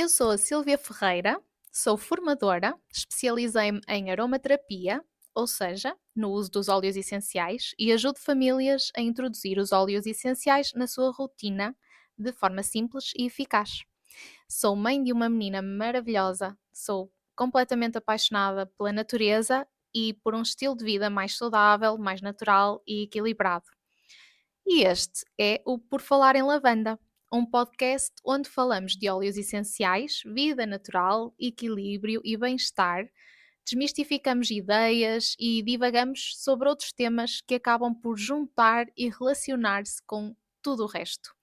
Eu sou a Silvia Ferreira, sou formadora, especializei-me em aromaterapia, ou seja, no uso dos óleos essenciais, e ajudo famílias a introduzir os óleos essenciais na sua rotina de forma simples e eficaz. Sou mãe de uma menina maravilhosa, sou completamente apaixonada pela natureza e por um estilo de vida mais saudável, mais natural e equilibrado. E este é o Por Falar em Lavanda, um podcast onde falamos de óleos essenciais, vida natural, equilíbrio e bem-estar, desmistificamos ideias e divagamos sobre outros temas que acabam por juntar e relacionar-se com tudo o resto.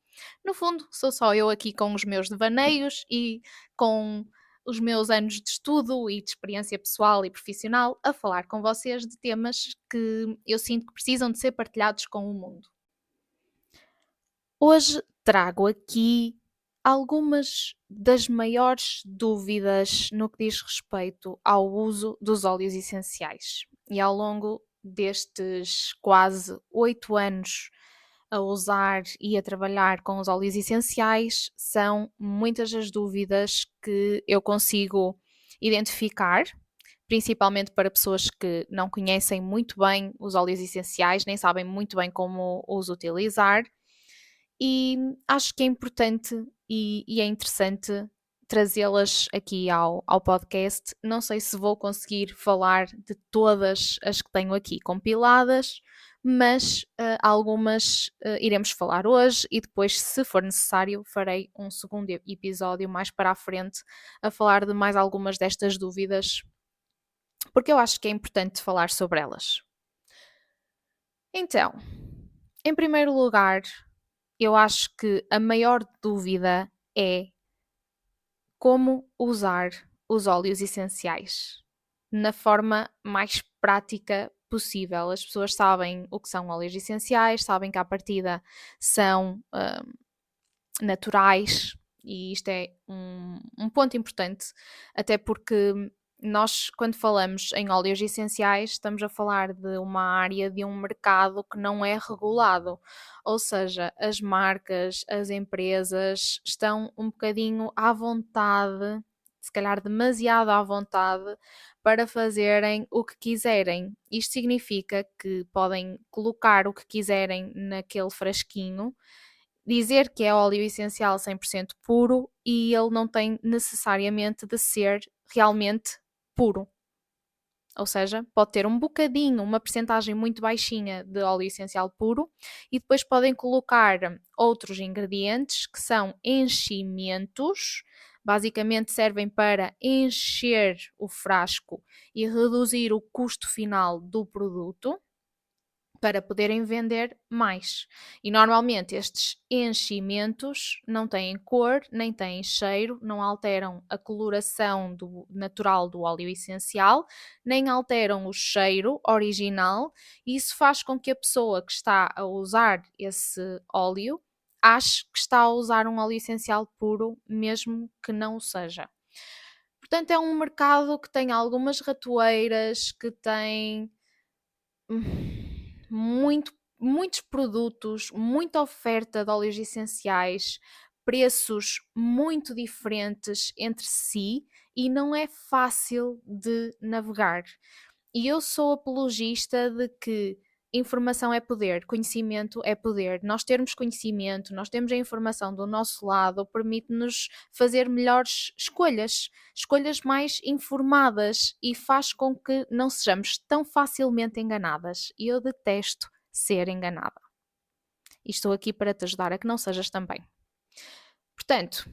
No fundo, sou só eu aqui com os meus devaneios e com os meus anos de estudo e de experiência pessoal e profissional a falar com vocês de temas que eu sinto que precisam de ser partilhados com o mundo. Hoje trago aqui algumas das maiores dúvidas no que diz respeito ao uso dos óleos essenciais. E ao longo destes quase 8 anos a usar e a trabalhar com os óleos essenciais, são muitas as dúvidas que eu consigo identificar, principalmente para pessoas que não conhecem muito bem os óleos essenciais, nem sabem muito bem como os utilizar, e acho que é importante e é interessante trazê-las aqui ao podcast. Não sei se vou conseguir falar de todas as que tenho aqui compiladas, mas algumas iremos falar hoje e depois, se for necessário, farei um segundo episódio mais para a frente a falar de mais algumas destas dúvidas, porque eu acho que é importante falar sobre elas. Então, em primeiro lugar, eu acho que a maior dúvida é como usar os óleos essenciais na forma mais prática possível. As pessoas sabem o que são óleos essenciais, sabem que à partida são naturais, e isto é um ponto importante, até porque nós, quando falamos em óleos essenciais, estamos a falar de uma área de um mercado que não é regulado, ou seja, as marcas, as empresas estão um bocadinho à vontade, se calhar demasiado à vontade, para fazerem o que quiserem. Isto significa que podem colocar o que quiserem naquele frasquinho, dizer que é óleo essencial 100% puro, e ele não tem necessariamente de ser realmente puro. Ou seja, pode ter um bocadinho, uma percentagem muito baixinha de óleo essencial puro, e depois podem colocar outros ingredientes que são enchimentos, basicamente servem para encher o frasco e reduzir o custo final do produto, para poderem vender mais. E normalmente estes enchimentos não têm cor, nem têm cheiro, não alteram a coloração natural do óleo essencial, nem alteram o cheiro original, e isso faz com que a pessoa que está a usar esse óleo ache que está a usar um óleo essencial puro, mesmo que não o seja. Portanto, é um mercado que tem algumas ratoeiras, que tem muitos produtos, muita oferta de óleos essenciais, preços muito diferentes entre si, e não é fácil de navegar. E eu sou apologista de que informação é poder, conhecimento é poder. Nós termos conhecimento, nós temos a informação do nosso lado, permite-nos fazer melhores escolhas, escolhas mais informadas, e faz com que não sejamos tão facilmente enganadas. E eu detesto ser enganada. E estou aqui para te ajudar a que não sejas também. Portanto,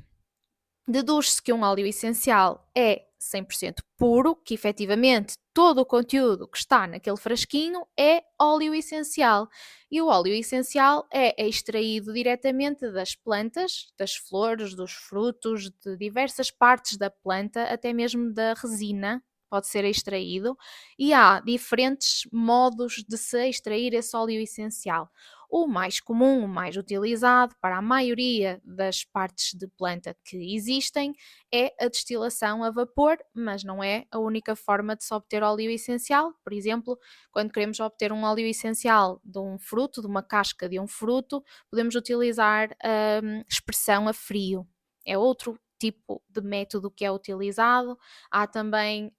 deduz-se que um óleo essencial é 100% puro, que efetivamente todo o conteúdo que está naquele frasquinho é óleo essencial. E o óleo essencial é extraído diretamente das plantas, das flores, dos frutos, de diversas partes da planta, até mesmo da resina pode ser extraído, e há diferentes modos de se extrair esse óleo essencial. O mais comum, o mais utilizado para a maioria das partes de planta que existem, é a destilação a vapor, mas não é a única forma de se obter óleo essencial. Por exemplo, quando queremos obter um óleo essencial de um fruto, de uma casca de um fruto, podemos utilizar a expressão a frio. É outro tipo de método que é utilizado. Há também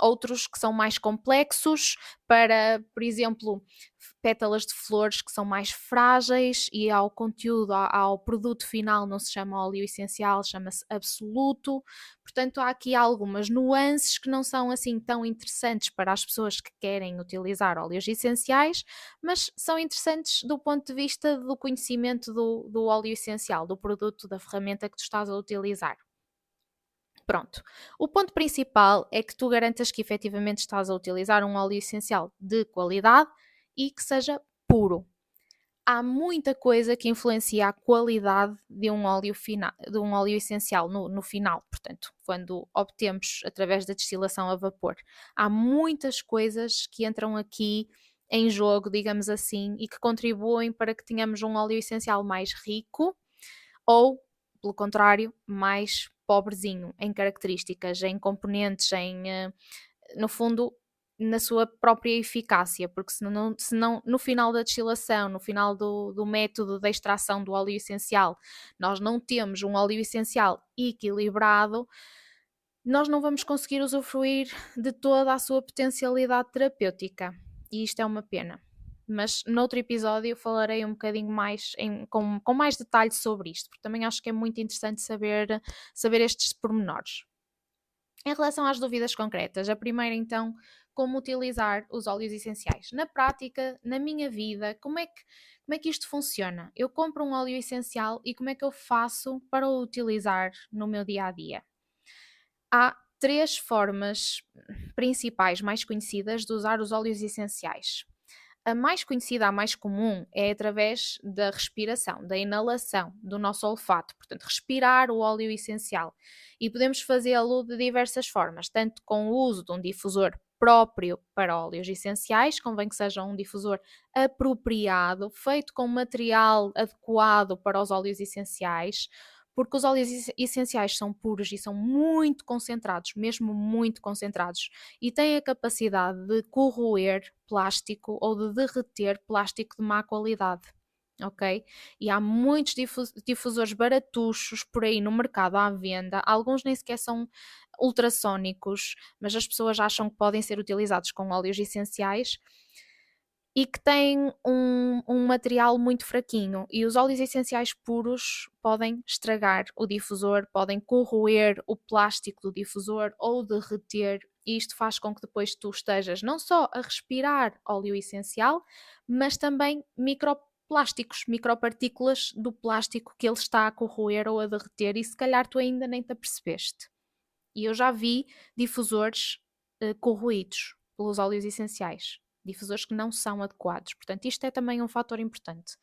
outros que são mais complexos para, por exemplo, pétalas de flores que são mais frágeis e ao conteúdo, ao produto final não se chama óleo essencial, chama-se absoluto. Portanto, há aqui algumas nuances que não são assim tão interessantes para as pessoas que querem utilizar óleos essenciais, mas são interessantes do ponto de vista do conhecimento do óleo essencial, do produto, da ferramenta que tu estás a utilizar. Pronto. O ponto principal é que tu garantas que efetivamente estás a utilizar um óleo essencial de qualidade e que seja puro. Há muita coisa que influencia a qualidade de um óleo, de um óleo essencial no final, portanto, quando obtemos através da destilação a vapor. Há muitas coisas que entram aqui em jogo, digamos assim, e que contribuem para que tenhamos um óleo essencial mais rico ou, pelo contrário, mais pobrezinho em características, em componentes, no fundo, na sua própria eficácia, porque senão no final da destilação, no final do método da extração do óleo essencial, nós não temos um óleo essencial equilibrado, nós não vamos conseguir usufruir de toda a sua potencialidade terapêutica. E isto é uma pena. Mas noutro episódio falarei um bocadinho mais, com mais detalhe sobre isto, porque também acho que é muito interessante saber estes pormenores. Em relação às dúvidas concretas, a primeira então, como utilizar os óleos essenciais? Na prática, na minha vida, como é que isto funciona? Eu compro um óleo essencial e como é que eu faço para o utilizar no meu dia a dia? Há três formas principais mais conhecidas de usar os óleos essenciais. A mais conhecida, a mais comum, é através da respiração, da inalação do nosso olfato, portanto, respirar o óleo essencial. E podemos fazê-lo de diversas formas, tanto com o uso de um difusor próprio para óleos essenciais, convém que seja um difusor apropriado, feito com material adequado para os óleos essenciais, porque os óleos essenciais são puros e são muito concentrados, mesmo muito concentrados, e têm a capacidade de corroer plástico ou de derreter plástico de má qualidade. Ok? E há muitos difusores baratuchos por aí no mercado à venda, alguns nem sequer são ultrassónicos, mas as pessoas acham que podem ser utilizados com óleos essenciais e que têm um material muito fraquinho. E os óleos essenciais puros podem estragar o difusor, podem corroer o plástico do difusor ou derreter. E isto faz com que depois tu estejas não só a respirar óleo essencial, mas também microplásticos, micropartículas do plástico que ele está a corroer ou a derreter, e se calhar tu ainda nem te apercebeste. E eu já vi difusores corroídos pelos óleos essenciais, difusores que não são adequados. Portanto, isto é também um fator importante.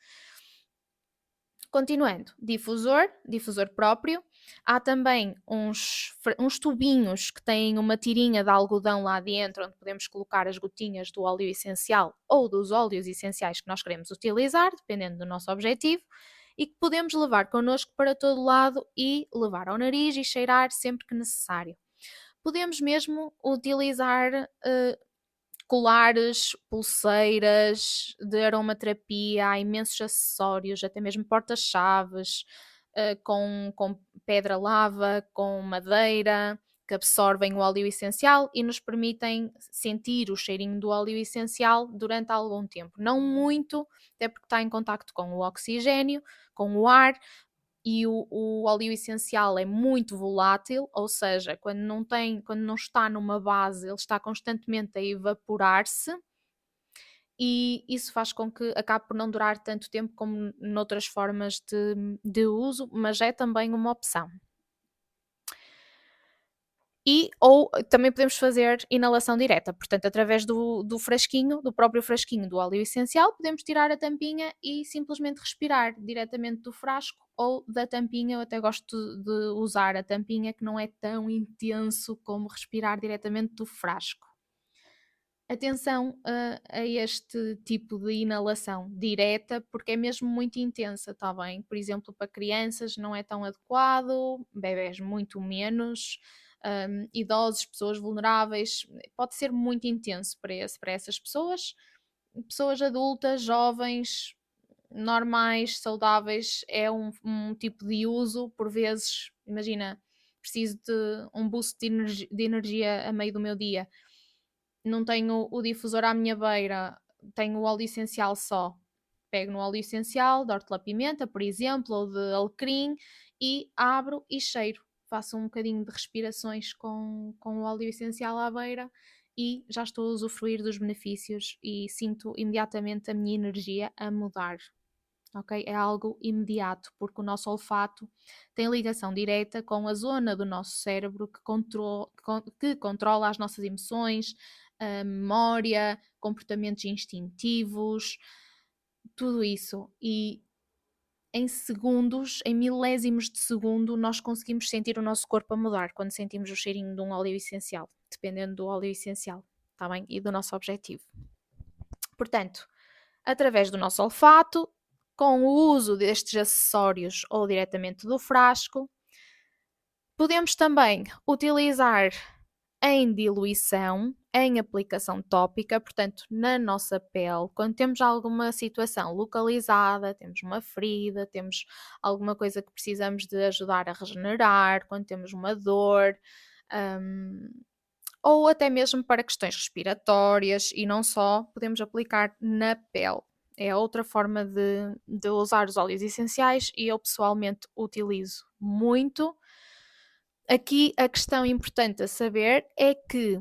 Continuando, difusor próprio. Há também uns tubinhos que têm uma tirinha de algodão lá dentro, onde podemos colocar as gotinhas do óleo essencial ou dos óleos essenciais que nós queremos utilizar, dependendo do nosso objetivo, e que podemos levar connosco para todo lado e levar ao nariz e cheirar sempre que necessário. Podemos mesmo utilizar colares, pulseiras de aromaterapia, há imensos acessórios, até mesmo porta-chaves, com pedra lava, com madeira, que absorvem o óleo essencial e nos permitem sentir o cheirinho do óleo essencial durante algum tempo. Não muito, até porque está em contacto com o oxigênio, com o ar, e o óleo essencial é muito volátil, ou seja, quando não está numa base, ele está constantemente a evaporar-se, e isso faz com que acabe por não durar tanto tempo como noutras formas de uso, mas é também uma opção. Ou também podemos fazer inalação direta, portanto, através do frasquinho, do próprio frasquinho do óleo essencial, podemos tirar a tampinha e simplesmente respirar diretamente do frasco ou da tampinha. Eu até gosto de usar a tampinha, que não é tão intenso como respirar diretamente do frasco. Atenção a este tipo de inalação direta, porque é mesmo muito intensa, está bem? Por exemplo, para crianças não é tão adequado, bebés muito menos, idosos, pessoas vulneráveis, pode ser muito intenso para essas pessoas. Pessoas adultas, jovens, normais, saudáveis, é um tipo de uso, por vezes, imagina, preciso de um boost de energia a meio do meu dia, não tenho o difusor à minha beira, tenho o óleo essencial só. Pego no óleo essencial de hortelã-pimenta, por exemplo, ou de alecrim, e abro e cheiro. Faço um bocadinho de respirações com o óleo essencial à beira e já estou a usufruir dos benefícios e sinto imediatamente a minha energia a mudar. Ok? É algo imediato, porque o nosso olfato tem ligação direta com a zona do nosso cérebro que controla as nossas emoções, a memória, comportamentos instintivos, tudo isso. E em segundos, em milésimos de segundo, nós conseguimos sentir o nosso corpo a mudar quando sentimos o cheirinho de um óleo essencial, dependendo do óleo essencial, tá bem? E do nosso objetivo. Portanto, através do nosso olfato, com o uso destes acessórios ou diretamente do frasco, podemos também utilizar em diluição, em aplicação tópica, portanto, na nossa pele, quando temos alguma situação localizada, temos uma ferida, temos alguma coisa que precisamos de ajudar a regenerar, quando temos uma dor, hum, ou até mesmo para questões respiratórias e não só, podemos aplicar na pele. É outra forma de usar os óleos essenciais e eu pessoalmente utilizo muito. Aqui a questão importante a saber é que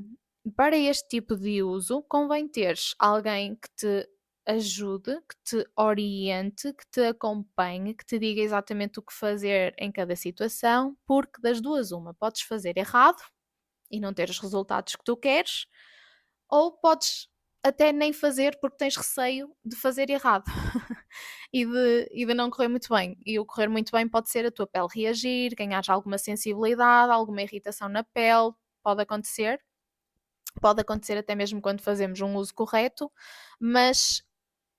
para este tipo de uso convém teres alguém que te ajude, que te oriente, que te acompanhe, que te diga exatamente o que fazer em cada situação, porque das duas uma, podes fazer errado e não ter os resultados que tu queres, ou podes até nem fazer porque tens receio de fazer errado e de não correr muito bem. E o correr muito bem pode ser a tua pele reagir, ganhares alguma sensibilidade, alguma irritação na pele, pode acontecer. Pode acontecer até mesmo quando fazemos um uso correto, mas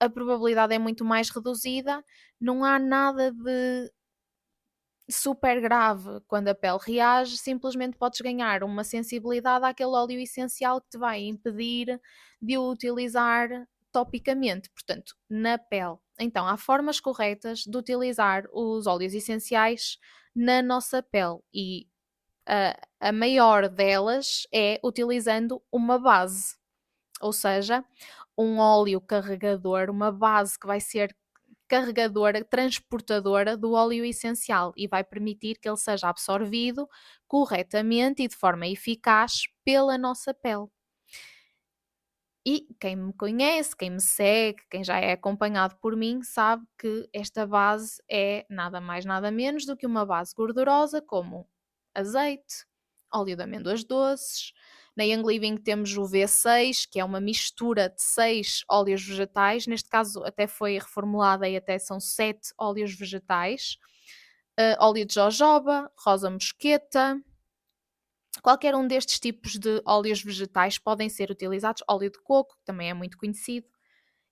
a probabilidade é muito mais reduzida. Não há nada de super grave quando a pele reage, simplesmente podes ganhar uma sensibilidade àquele óleo essencial que te vai impedir de o utilizar topicamente, portanto, na pele. Então, há formas corretas de utilizar os óleos essenciais na nossa pele e a maior delas é utilizando uma base, ou seja, um óleo carregador, uma base que vai ser carregadora, transportadora do óleo essencial e vai permitir que ele seja absorvido corretamente e de forma eficaz pela nossa pele. E quem me conhece, quem me segue, quem já é acompanhado por mim, sabe que esta base é nada mais, nada menos do que uma base gordurosa, como azeite, óleo de amêndoas doces. Na Young Living temos o V6, que é uma mistura de 6 óleos vegetais. Neste caso, até foi reformulada e até são 7 óleos vegetais. Óleo de jojoba, rosa mosqueta, qualquer um destes tipos de óleos vegetais podem ser utilizados, óleo de coco, que também é muito conhecido,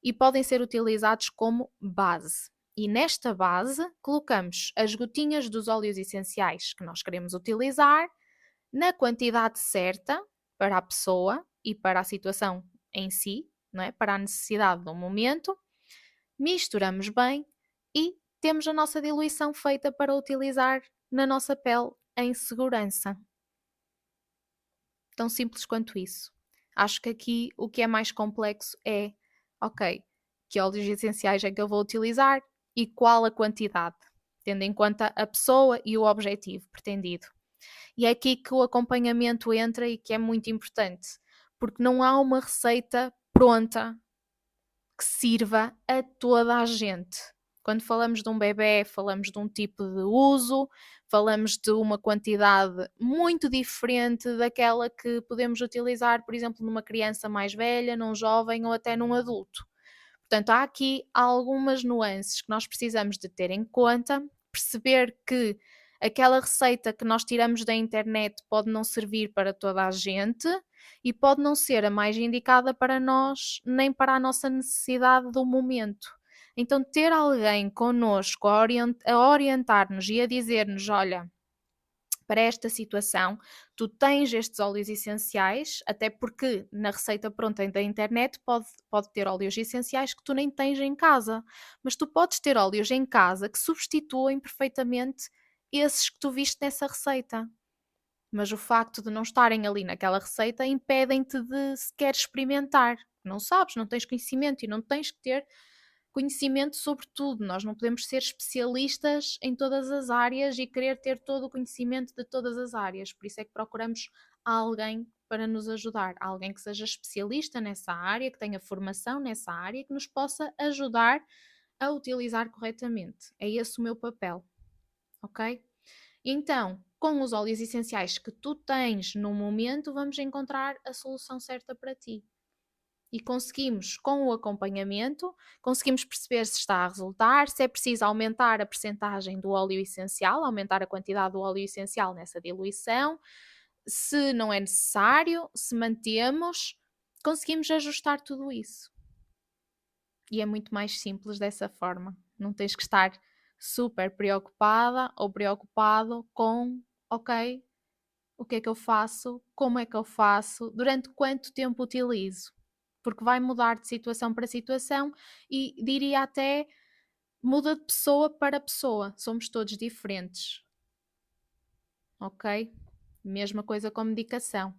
e podem ser utilizados como base. E nesta base colocamos as gotinhas dos óleos essenciais que nós queremos utilizar na quantidade certa para a pessoa e para a situação em si, não é? Para a necessidade do momento. Misturamos bem e temos a nossa diluição feita para utilizar na nossa pele em segurança. Tão simples quanto isso. Acho que aqui o que é mais complexo é, ok, que óleos essenciais é que eu vou utilizar e qual a quantidade, tendo em conta a pessoa e o objetivo pretendido. E é aqui que o acompanhamento entra e que é muito importante, porque não há uma receita pronta que sirva a toda a gente. Quando falamos de um bebê, falamos de um tipo de uso, falamos de uma quantidade muito diferente daquela que podemos utilizar, por exemplo, numa criança mais velha, num jovem ou até num adulto. Portanto, há aqui algumas nuances que nós precisamos de ter em conta, perceber que aquela receita que nós tiramos da internet pode não servir para toda a gente e pode não ser a mais indicada para nós, nem para a nossa necessidade do momento. Então, ter alguém connosco a orientar-nos e a dizer-nos: olha, para esta situação, tu tens estes óleos essenciais, até porque na receita pronta da internet pode ter óleos essenciais que tu nem tens em casa, mas tu podes ter óleos em casa que substituem perfeitamente esses que tu viste nessa receita. Mas o facto de não estarem ali naquela receita impedem-te de sequer experimentar. Não sabes, não tens conhecimento e não tens que ter conhecimento sobre tudo. Nós não podemos ser especialistas em todas as áreas e querer ter todo o conhecimento de todas as áreas. Por isso é que procuramos alguém para nos ajudar, alguém que seja especialista nessa área, que tenha formação nessa área, que nos possa ajudar a utilizar corretamente. É esse o meu papel, ok? Então, com os óleos essenciais que tu tens no momento, vamos encontrar a solução certa para ti. E conseguimos, com o acompanhamento, conseguimos perceber se está a resultar, se é preciso aumentar a percentagem do óleo essencial, aumentar a quantidade do óleo essencial nessa diluição, se não é necessário, se mantemos, conseguimos ajustar tudo isso. E é muito mais simples dessa forma. Não tens que estar super preocupada ou preocupado com, ok, o que é que eu faço, como é que eu faço, durante quanto tempo utilizo. Porque vai mudar de situação para situação e diria até muda de pessoa para pessoa. Somos todos diferentes, ok? Mesma coisa com medicação.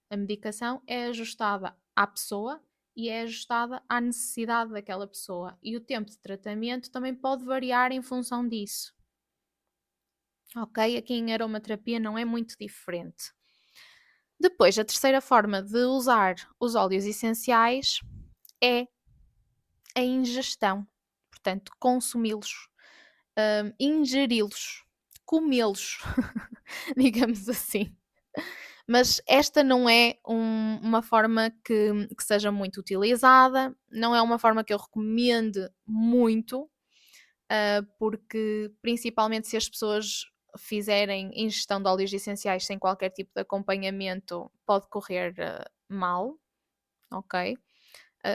A medicação é ajustada à pessoa e é ajustada à necessidade daquela pessoa. E o tempo de tratamento também pode variar em função disso. Ok? Aqui em aromaterapia não é muito diferente. Depois, a terceira forma de usar os óleos essenciais é a ingestão. Portanto, consumi-los, ingeri-los, comê-los, digamos assim. Mas esta não é uma forma que seja muito utilizada, não é uma forma que eu recomende muito, porque principalmente se as pessoas fizerem ingestão de óleos essenciais sem qualquer tipo de acompanhamento, pode correr mal, ok?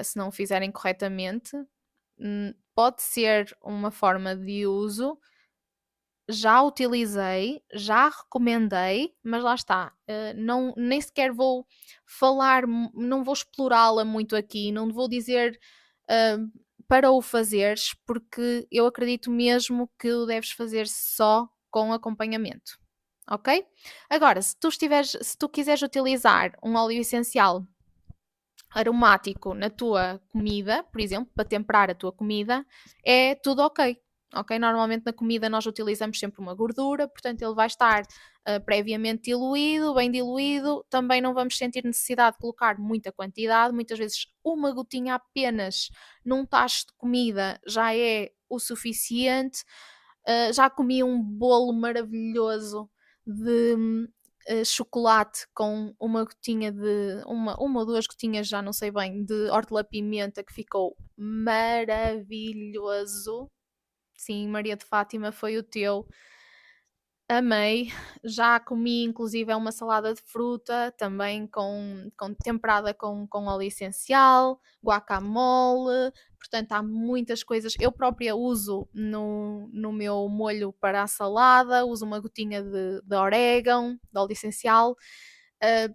Se não o fizerem corretamente. Pode ser uma forma de uso, já utilizei, já recomendei, mas lá está, não, nem sequer vou falar, não vou explorá-la muito aqui, não vou dizer para o fazeres, porque eu acredito mesmo que o deves fazer só com acompanhamento, ok? Agora, se tu quiseres utilizar um óleo essencial aromático na tua comida, por exemplo, para temperar a tua comida, é tudo ok. Ok? Normalmente na comida nós utilizamos sempre uma gordura, portanto ele vai estar previamente diluído, bem diluído. Também não vamos sentir necessidade de colocar muita quantidade, muitas vezes uma gotinha apenas num tacho de comida já é o suficiente. Já comi um bolo maravilhoso de chocolate com uma gotinha de uma ou duas gotinhas, já não sei bem, de hortelã-pimenta, que ficou maravilhoso. Sim, Maria de Fátima, foi o teu. Amei. Já comi inclusive uma salada de fruta, também temperada com óleo essencial, guacamole. Portanto, há muitas coisas. Eu própria uso no meu molho para a salada, uso uma gotinha de orégano, de óleo essencial.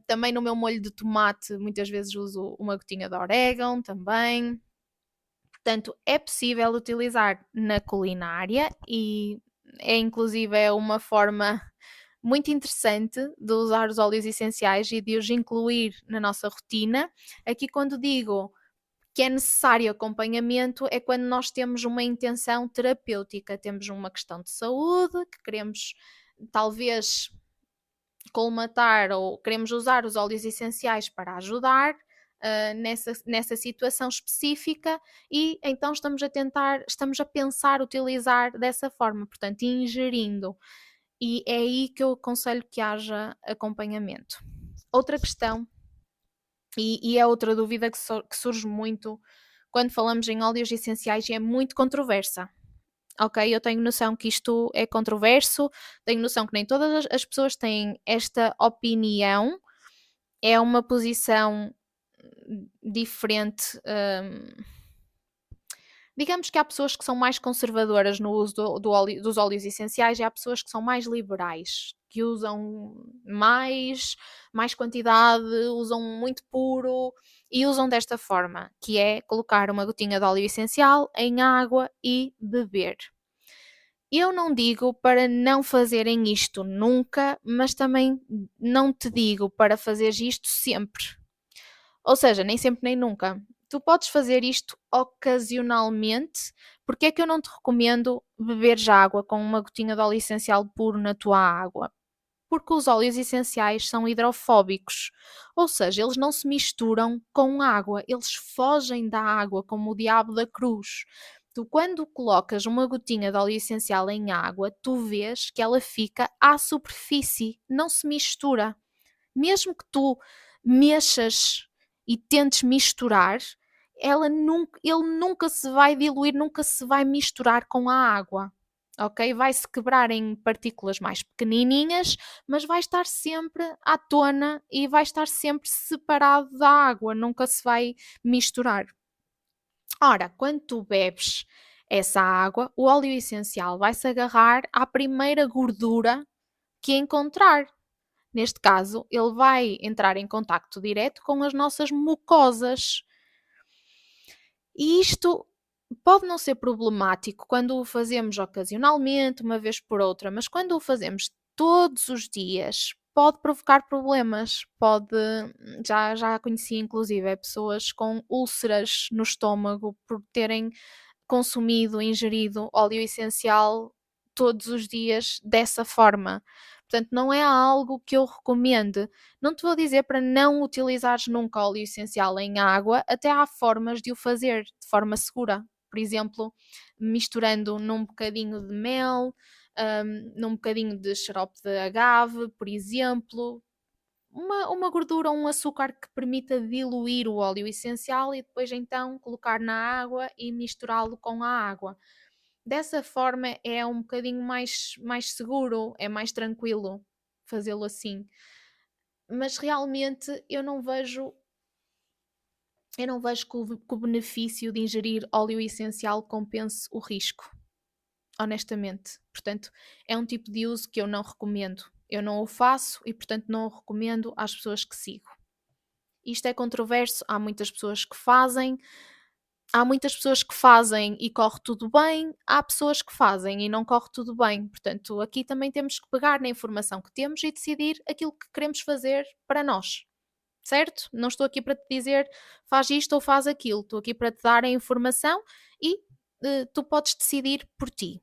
Também no meu molho de tomate, muitas vezes uso uma gotinha de orégano também. Portanto, é possível utilizar na culinária e é inclusive uma forma muito interessante de usar os óleos essenciais e de os incluir na nossa rotina. Aqui, quando digo que é necessário acompanhamento, é quando nós temos uma intenção terapêutica, temos uma questão de saúde, que queremos talvez colmatar ou queremos usar os óleos essenciais para ajudar nessa situação específica, e então estamos a pensar utilizar dessa forma, portanto, ingerindo. E é aí que eu aconselho que haja acompanhamento. Outra questão, e é outra dúvida que surge muito quando falamos em óleos essenciais e é muito controversa. Ok, eu tenho noção que isto é controverso, tenho noção que nem todas as pessoas têm esta opinião, é uma posição diferente Digamos que há pessoas que são mais conservadoras no uso dos óleos essenciais e há pessoas que são mais liberais, que usam mais quantidade, usam muito puro e usam desta forma, que é colocar uma gotinha de óleo essencial em água e beber. Eu não digo para não fazerem isto nunca, mas também não te digo para fazeres isto sempre. Ou seja, nem sempre nem nunca. Tu podes fazer isto ocasionalmente. Porque é que eu não te recomendo beber água com uma gotinha de óleo essencial puro na tua água? Porque os óleos essenciais são hidrofóbicos, ou seja, eles não se misturam com água, eles fogem da água como o diabo da cruz. Tu, quando colocas uma gotinha de óleo essencial em água, tu vês que ela fica à superfície, não se mistura. Mesmo que tu mexas e tentes misturar, ele nunca se vai diluir, nunca se vai misturar com a água. Ok? Vai se quebrar em partículas mais pequenininhas, mas vai estar sempre à tona e vai estar sempre separado da água, nunca se vai misturar. Ora, quando tu bebes essa água, o óleo essencial vai se agarrar à primeira gordura que encontrar. Neste caso, ele vai entrar em contacto direto com as nossas mucosas. E isto pode não ser problemático quando o fazemos ocasionalmente, uma vez por outra, mas quando o fazemos todos os dias, pode provocar problemas. Já conheci inclusive pessoas com úlceras no estômago por terem consumido, ingerido óleo essencial todos os dias dessa forma. Portanto, não é algo que eu recomende. Não te vou dizer para não utilizares nunca óleo essencial em água, até há formas de o fazer de forma segura. Por exemplo, misturando num bocadinho de mel, num bocadinho de xarope de agave, por exemplo, uma gordura ou um açúcar que permita diluir o óleo essencial e depois então colocar na água e misturá-lo com a água. Dessa forma é um bocadinho mais seguro, é mais tranquilo fazê-lo assim. Mas realmente eu não vejo que o benefício de ingerir óleo essencial compense o risco, honestamente. Portanto, é um tipo de uso que eu não recomendo. Eu não o faço e, portanto, não o recomendo às pessoas que sigo. Isto é controverso, há muitas pessoas que fazem e corre tudo bem, há pessoas que fazem e não corre tudo bem. Portanto, aqui também temos que pegar na informação que temos e decidir aquilo que queremos fazer para nós. Certo? Não estou aqui para te dizer faz isto ou faz aquilo, estou aqui para te dar a informação e tu podes decidir por ti.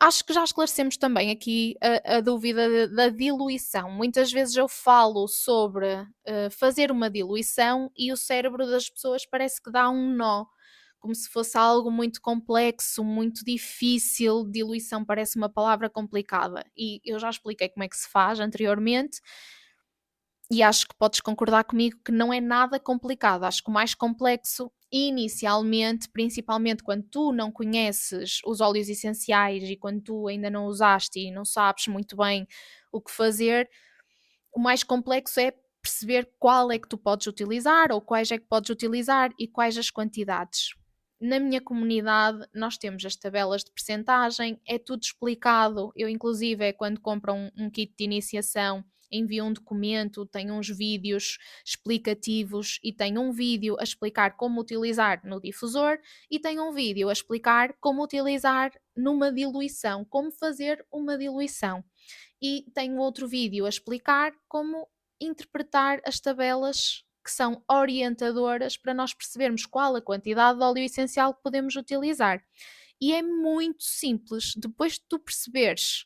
Acho que já esclarecemos também aqui a dúvida da diluição. Muitas vezes eu falo sobre fazer uma diluição e o cérebro das pessoas parece que dá um nó, como se fosse algo muito complexo, muito difícil. Diluição parece uma palavra complicada e eu já expliquei como é que se faz anteriormente e acho que podes concordar comigo que não é nada complicado. Acho que o mais complexo, inicialmente, principalmente quando tu não conheces os óleos essenciais e quando tu ainda não usaste e não sabes muito bem o que fazer, o mais complexo é perceber qual é que tu podes utilizar ou quais é que podes utilizar e quais as quantidades. Na minha comunidade, nós temos as tabelas de percentagem, é tudo explicado. Eu, inclusive, quando compro um kit de iniciação, envio um documento, tem uns vídeos explicativos e tem um vídeo a explicar como utilizar no difusor e tem um vídeo a explicar como utilizar numa diluição, como fazer uma diluição. E tem outro vídeo a explicar como interpretar as tabelas que são orientadoras para nós percebermos qual a quantidade de óleo essencial que podemos utilizar. E é muito simples. Depois de tu perceberes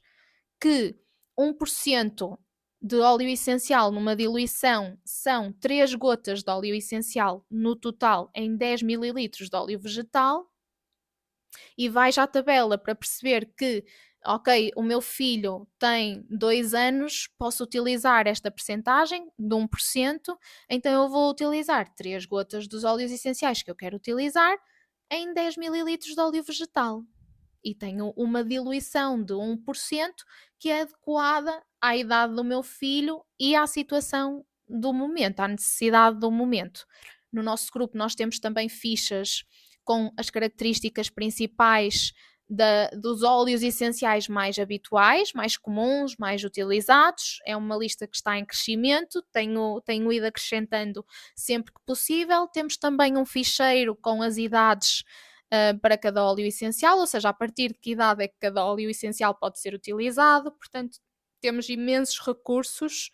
que 1% de óleo essencial numa diluição são 3 gotas de óleo essencial no total em 10 mililitros de óleo vegetal, e vais à tabela para perceber que, ok, o meu filho tem 2 anos, posso utilizar esta percentagem de 1%, então eu vou utilizar 3 gotas dos óleos essenciais que eu quero utilizar em 10 mililitros de óleo vegetal. E tenho uma diluição de 1% que é adequada à idade do meu filho e à situação do momento, à necessidade do momento. No nosso grupo nós temos também fichas com as características principais dos óleos essenciais mais habituais, mais comuns, mais utilizados. É uma lista que está em crescimento, tenho ido acrescentando sempre que possível. Temos também um ficheiro com as idades para cada óleo essencial, ou seja, a partir de que idade é que cada óleo essencial pode ser utilizado. Portanto, temos imensos recursos.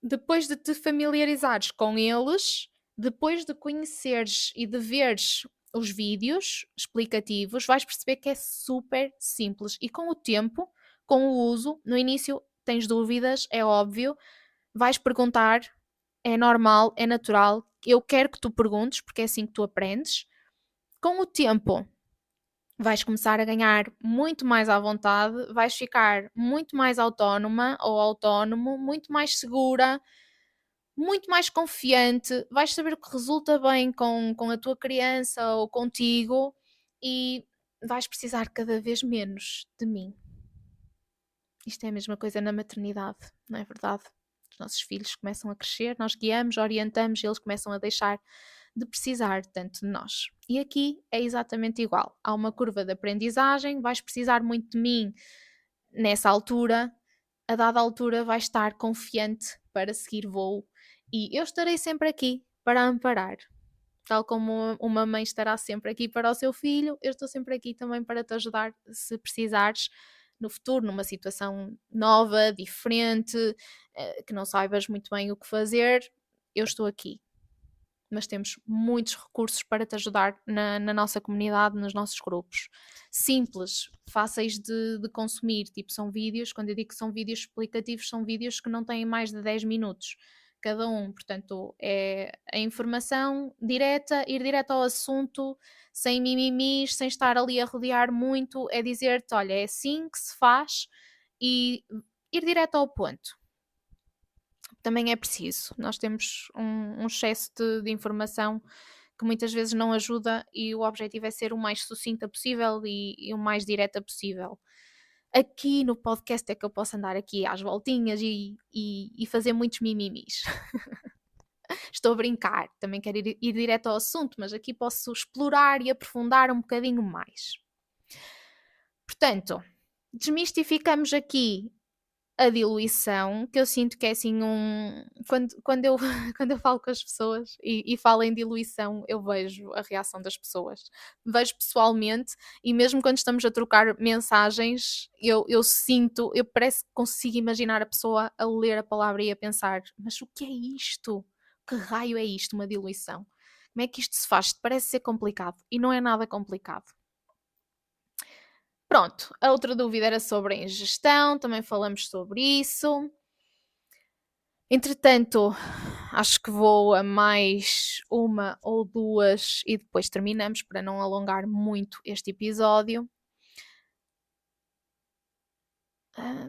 Depois de te familiarizares com eles, depois de conheceres e de veres os vídeos explicativos, vais perceber que é super simples. E com o tempo, com o uso, no início tens dúvidas, é óbvio, vais perguntar, é normal, é natural. Eu quero que tu perguntes, porque é assim que tu aprendes. Com o tempo, vais começar a ganhar muito mais à vontade, vais ficar muito mais autónoma ou autónomo, muito mais segura, muito mais confiante, vais saber o que resulta bem com a tua criança ou contigo e vais precisar cada vez menos de mim. Isto é a mesma coisa na maternidade, não é verdade? Os nossos filhos começam a crescer, nós guiamos, orientamos e eles começam a deixar de precisar tanto de nós. E aqui é exatamente igual. Há uma curva de aprendizagem, vais precisar muito de mim nessa altura, a dada altura vais estar confiante para seguir voo e eu estarei sempre aqui para amparar. Tal como uma mãe estará sempre aqui para o seu filho, eu estou sempre aqui também para te ajudar se precisares no futuro, numa situação nova, diferente, que não saibas muito bem o que fazer, eu estou aqui. Mas temos muitos recursos para te ajudar na nossa comunidade, nos nossos grupos. Simples, fáceis de consumir, tipo são vídeos, quando eu digo que são vídeos explicativos, são vídeos que não têm mais de 10 minutos cada um, portanto é a informação direta, ir direto ao assunto, sem mimimis, sem estar ali a rodear muito, é dizer-te, olha, é assim que se faz e ir direto ao ponto. Também é preciso. Nós temos um excesso de informação que muitas vezes não ajuda e o objetivo é ser o mais sucinta possível e o mais direta possível. Aqui no podcast é que eu posso andar aqui às voltinhas e fazer muitos mimimis. Estou a brincar, também quero ir direto ao assunto, mas aqui posso explorar e aprofundar um bocadinho mais. Portanto, desmistificamos aqui a diluição, que eu sinto que é assim quando eu, quando eu falo com as pessoas e falo em diluição, eu vejo a reação das pessoas. Vejo pessoalmente e mesmo quando estamos a trocar mensagens, eu sinto, eu parece que consigo imaginar a pessoa a ler a palavra e a pensar, mas o que é isto? Que raio é isto, uma diluição? Como é que isto se faz? Parece ser complicado e não é nada complicado. Pronto, a outra dúvida era sobre a ingestão, também falamos sobre isso. Entretanto, acho que vou a mais uma ou duas e depois terminamos para não alongar muito este episódio.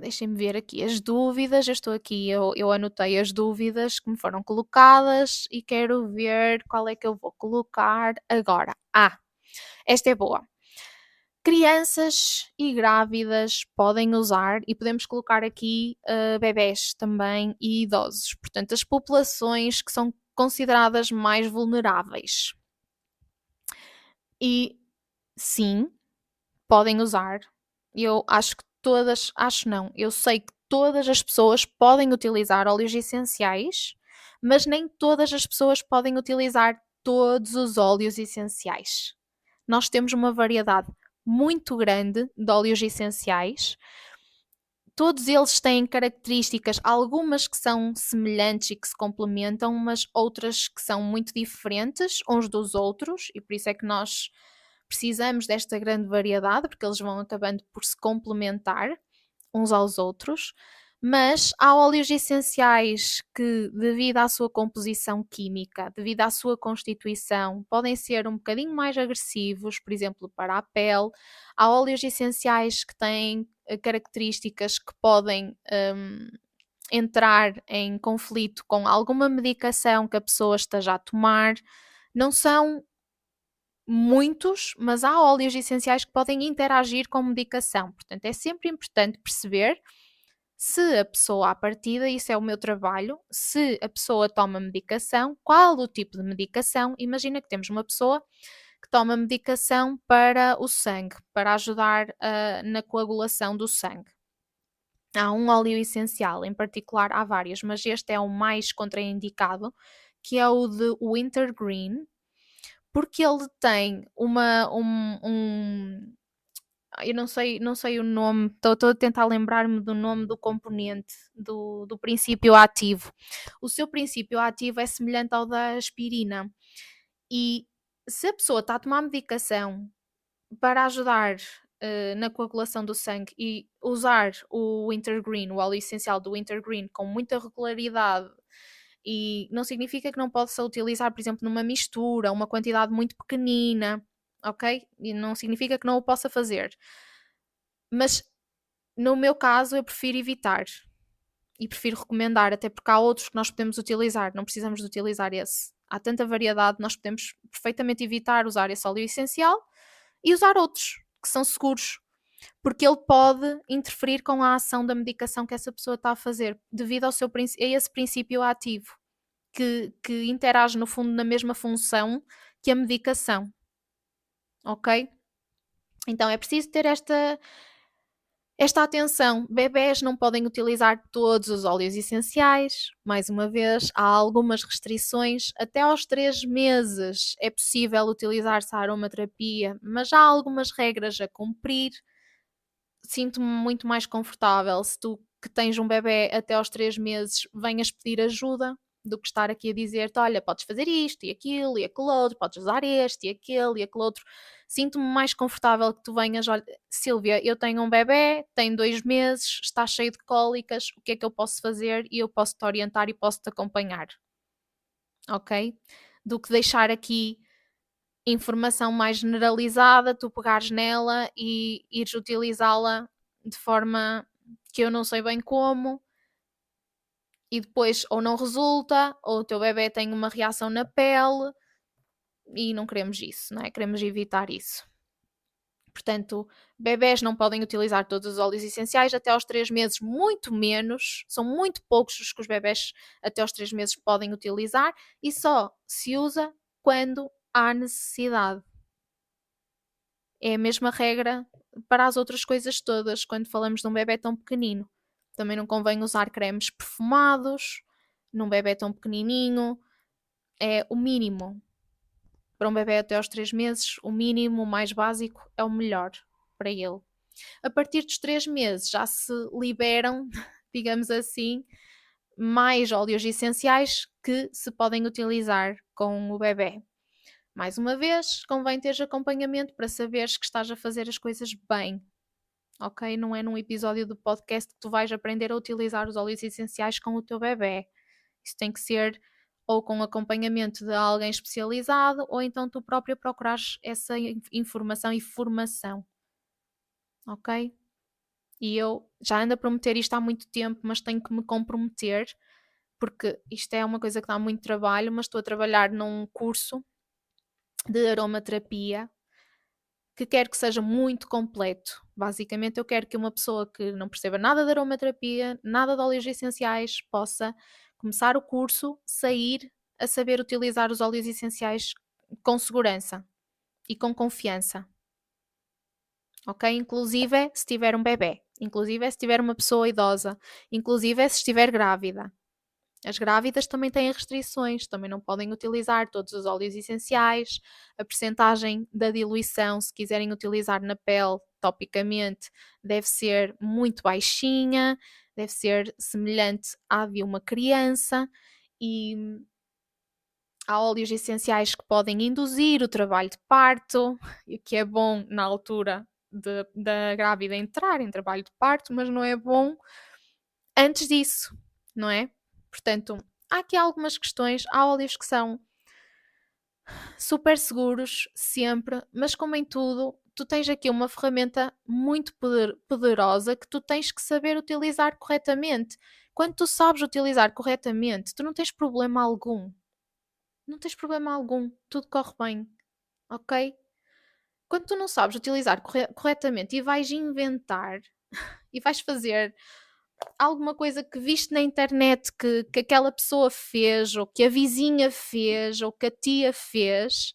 Deixem-me ver aqui as dúvidas. Eu estou aqui, eu anotei as dúvidas que me foram colocadas e quero ver qual é que eu vou colocar agora. Esta é boa. Crianças e grávidas podem usar e podemos colocar aqui bebés também e idosos. Portanto, as populações que são consideradas mais vulneráveis. E sim, podem usar. Eu acho que eu sei que todas as pessoas podem utilizar óleos essenciais, mas nem todas as pessoas podem utilizar todos os óleos essenciais. Nós temos uma variedade muito grande de óleos essenciais. Todos eles têm características, algumas que são semelhantes e que se complementam, mas outras que são muito diferentes uns dos outros, e por isso é que nós precisamos desta grande variedade, porque eles vão acabando por se complementar uns aos outros. Mas há óleos essenciais que, devido à sua composição química, devido à sua constituição, podem ser um bocadinho mais agressivos, por exemplo, para a pele. Há óleos essenciais que têm características que podem entrar em conflito com alguma medicação que a pessoa esteja a tomar. Não são muitos, mas há óleos essenciais que podem interagir com medicação. Portanto, é sempre importante perceber Se a pessoa à partida, isso é o meu trabalho, se a pessoa toma medicação, qual o tipo de medicação? Imagina que temos uma pessoa que toma medicação para o sangue, para ajudar na coagulação do sangue. Há um óleo essencial, em particular há vários, mas este é o mais contraindicado, que é o de Wintergreen, porque ele tem eu não sei o nome, estou a tentar lembrar-me do nome do componente, do princípio ativo. O seu princípio ativo é semelhante ao da aspirina. E se a pessoa está a tomar medicação para ajudar na coagulação do sangue e usar o Wintergreen, o óleo essencial do Wintergreen, com muita regularidade, e não significa que não possa utilizar, por exemplo, numa mistura, uma quantidade muito pequenina, ok? E não significa que não o possa fazer. Mas no meu caso, eu prefiro evitar e prefiro recomendar, até porque há outros que nós podemos utilizar, não precisamos de utilizar esse. Há tanta variedade, nós podemos perfeitamente evitar usar esse óleo essencial e usar outros que são seguros, porque ele pode interferir com a ação da medicação que essa pessoa está a fazer, devido a esse princípio ativo, que interage no fundo na mesma função que a medicação, ok? Então é preciso ter esta atenção. Bebés não podem utilizar todos os óleos essenciais. Mais uma vez, há algumas restrições. Até aos 3 meses é possível utilizar-se a aromaterapia, mas há algumas regras a cumprir. Sinto-me muito mais confortável se tu, que tens um bebê até aos 3 meses, venhas pedir ajuda, do que estar aqui a dizer-te, olha, podes fazer isto e aquilo e aquele outro, podes usar este e aquele e aquele outro. Sinto-me mais confortável que tu venhas, olha, Silvia, eu tenho um bebê, tem 2 meses, está cheio de cólicas, o que é que eu posso fazer? E eu posso te orientar e posso te acompanhar, ok? Do que deixar aqui informação mais generalizada, tu pegares nela e ires utilizá-la de forma que eu não sei bem como, e depois ou não resulta, ou o teu bebê tem uma reação na pele, e não queremos isso, não é? Queremos evitar isso. Portanto, bebés não podem utilizar todos os óleos essenciais até aos 3 meses, muito menos, são muito poucos os que os bebés até aos 3 meses podem utilizar, e só se usa quando há necessidade. É a mesma regra para as outras coisas todas, quando falamos de um bebê tão pequenino. Também não convém usar cremes perfumados num bebê tão pequenininho. É o mínimo. Para um bebê até aos 3 meses, o mínimo, o mais básico, é o melhor para ele. A partir dos 3 meses já se liberam, digamos assim, mais óleos essenciais que se podem utilizar com o bebê. Mais uma vez, convém ter acompanhamento para saberes que estás a fazer as coisas bem, ok? Não é num episódio do podcast que tu vais aprender a utilizar os óleos essenciais com o teu bebê. Isso tem que ser ou com acompanhamento de alguém especializado, ou então tu própria procurares essa informação e formação, ok? E eu já ando a prometer isto há muito tempo, mas tenho que me comprometer, porque isto é uma coisa que dá muito trabalho, mas estou a trabalhar num curso de aromaterapia que quero que seja muito completo. Basicamente, eu quero que uma pessoa que não perceba nada de aromaterapia, nada de óleos essenciais, possa começar o curso, sair a saber utilizar os óleos essenciais com segurança e com confiança. Ok? Inclusive se tiver um bebê, inclusive se tiver uma pessoa idosa, inclusive se estiver grávida. As grávidas também têm restrições, também não podem utilizar todos os óleos essenciais, a percentagem da diluição, se quiserem utilizar na pele topicamente, deve ser muito baixinha, deve ser semelhante à de uma criança, e há óleos essenciais que podem induzir o trabalho de parto, o que é bom na altura da grávida entrar em trabalho de parto, mas não é bom antes disso, não é? Portanto, há aqui algumas questões. Há óleos que são super seguros sempre, mas como em tudo, tu tens aqui uma ferramenta muito poderosa que tu tens que saber utilizar corretamente. Quando tu sabes utilizar corretamente, tu não tens problema algum. Não tens problema algum. Tudo corre bem, ok? Quando tu não sabes utilizar corretamente e vais inventar e vais fazer alguma coisa que viste na internet que aquela pessoa fez, ou que a vizinha fez, ou que a tia fez,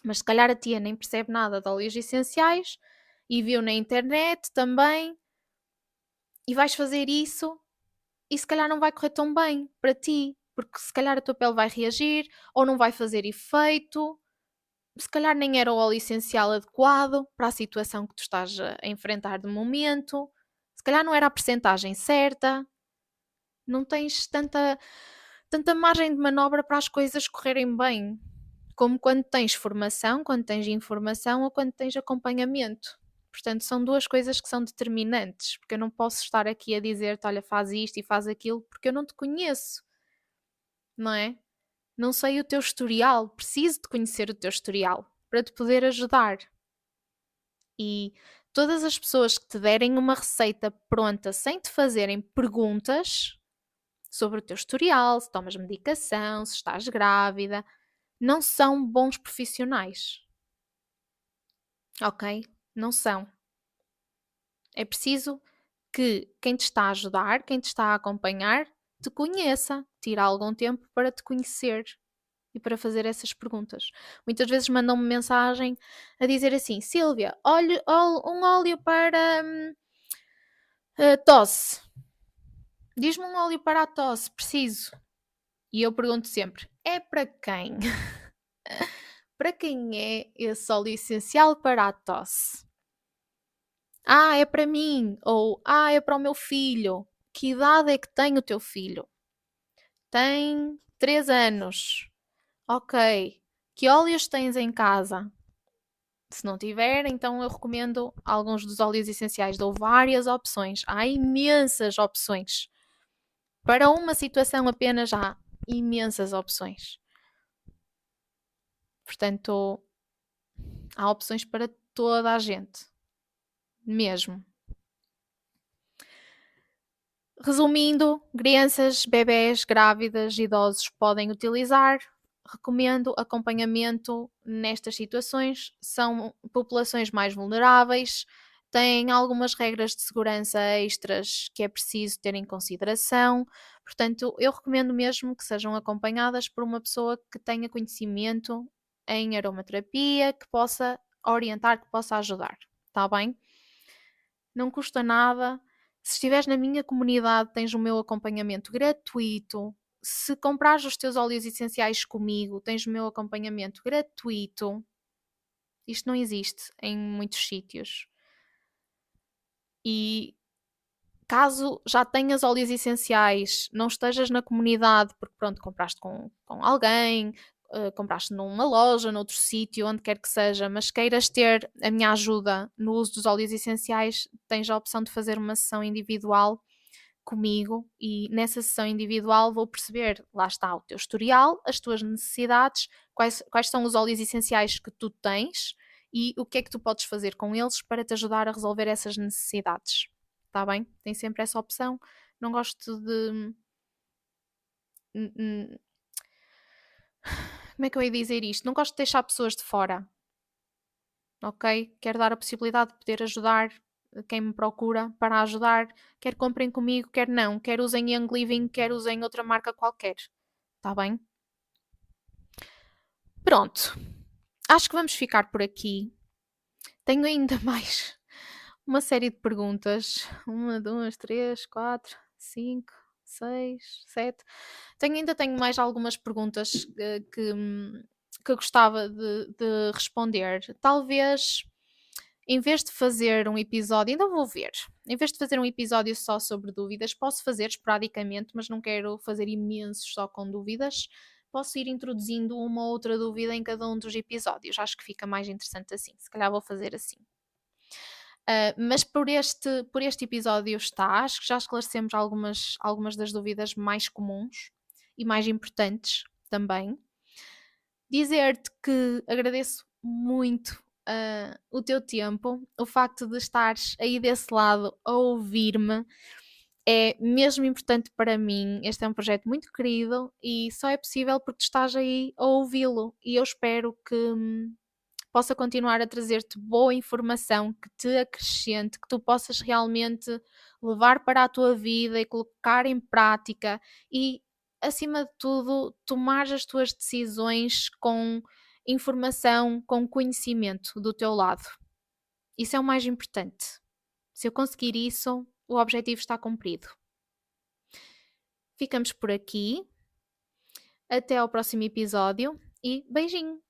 mas se calhar a tia nem percebe nada de óleos essenciais e viu na internet também, e vais fazer isso e se calhar não vai correr tão bem para ti, porque se calhar a tua pele vai reagir ou não vai fazer efeito, se calhar nem era o óleo essencial adequado para a situação que tu estás a enfrentar de momento, se calhar não era a percentagem certa, não tens tanta margem de manobra para as coisas correrem bem, como quando tens formação, quando tens informação ou quando tens acompanhamento. Portanto, são duas coisas que são determinantes, porque eu não posso estar aqui a dizer-te, olha, faz isto e faz aquilo, porque eu não te conheço, não é? Não sei o teu historial, preciso de conhecer o teu historial para te poder ajudar. E todas as pessoas que te derem uma receita pronta sem te fazerem perguntas sobre o teu historial, se tomas medicação, se estás grávida, não são bons profissionais. Ok? Não são. É preciso que quem te está a ajudar, quem te está a acompanhar, te conheça, tire algum tempo para te conhecer e para fazer essas perguntas. Muitas vezes mandam-me mensagem a dizer assim: Sílvia, um óleo para tosse. Diz-me um óleo para a tosse, preciso. E eu pergunto sempre: é para quem? Para quem é esse óleo essencial para a tosse? Ah, é para mim. Ou é para o meu filho. Que idade é que tem o teu filho? Tem 3 anos. Ok. Que óleos tens em casa? Se não tiver, então eu recomendo alguns dos óleos essenciais. Dou várias opções. Há imensas opções. Para uma situação apenas há imensas opções. Portanto, há opções para toda a gente. Mesmo. Resumindo, crianças, bebés, grávidas, idosos podem utilizar. Recomendo acompanhamento nestas situações. São populações mais vulneráveis, têm algumas regras de segurança extras que é preciso ter em consideração. Portanto, eu recomendo mesmo que sejam acompanhadas por uma pessoa que tenha conhecimento em aromaterapia, que possa orientar, que possa ajudar. Está bem? Não custa nada. Se estiveres na minha comunidade, tens o meu acompanhamento gratuito. Se comprares os teus óleos essenciais comigo, tens o meu acompanhamento gratuito. Isto não existe em muitos sítios. E caso já tenhas óleos essenciais, não estejas na comunidade, porque pronto, compraste com alguém, compraste numa loja, noutro sítio, onde quer que seja, mas queiras ter a minha ajuda no uso dos óleos essenciais, tens a opção de fazer uma sessão individual comigo e nessa sessão individual vou perceber, lá está o teu historial, as tuas necessidades, quais são os óleos essenciais que tu tens e o que é que tu podes fazer com eles para te ajudar a resolver essas necessidades. Está bem? Tem sempre essa opção. Não gosto de. Como é que eu ia dizer isto? Não gosto de deixar pessoas de fora. Ok? Quero dar a possibilidade de poder ajudar quem me procura para ajudar. Quer comprem comigo, quer não. Quer usem Young Living, quer usem outra marca qualquer. Está bem? Pronto. Acho que vamos ficar por aqui. Tenho ainda mais uma série de perguntas. 1, 2, 3, 4, 5, 6, 7. Ainda tenho mais algumas perguntas que eu gostava de responder. Talvez, em vez de fazer um episódio, ainda vou ver. Em vez de fazer um episódio só sobre dúvidas, posso fazer esporadicamente, mas não quero fazer imensos só com dúvidas. Posso ir introduzindo uma ou outra dúvida em cada um dos episódios. Acho que fica mais interessante assim. Se calhar vou fazer assim. Mas por este episódio está. Acho que já esclarecemos algumas das dúvidas mais comuns e mais importantes também. Dizer-te que agradeço muito o teu tempo, o facto de estares aí desse lado a ouvir-me é mesmo importante para mim. Este é um projeto muito querido e só é possível porque tu estás aí a ouvi-lo e eu espero possa continuar a trazer-te boa informação, que te acrescente, que tu possas realmente levar para a tua vida e colocar em prática e, acima de tudo, tomar as tuas decisões com informação, com conhecimento do teu lado. Isso é o mais importante. Se eu conseguir isso, o objetivo está cumprido. Ficamos por aqui. Até ao próximo episódio e beijinho!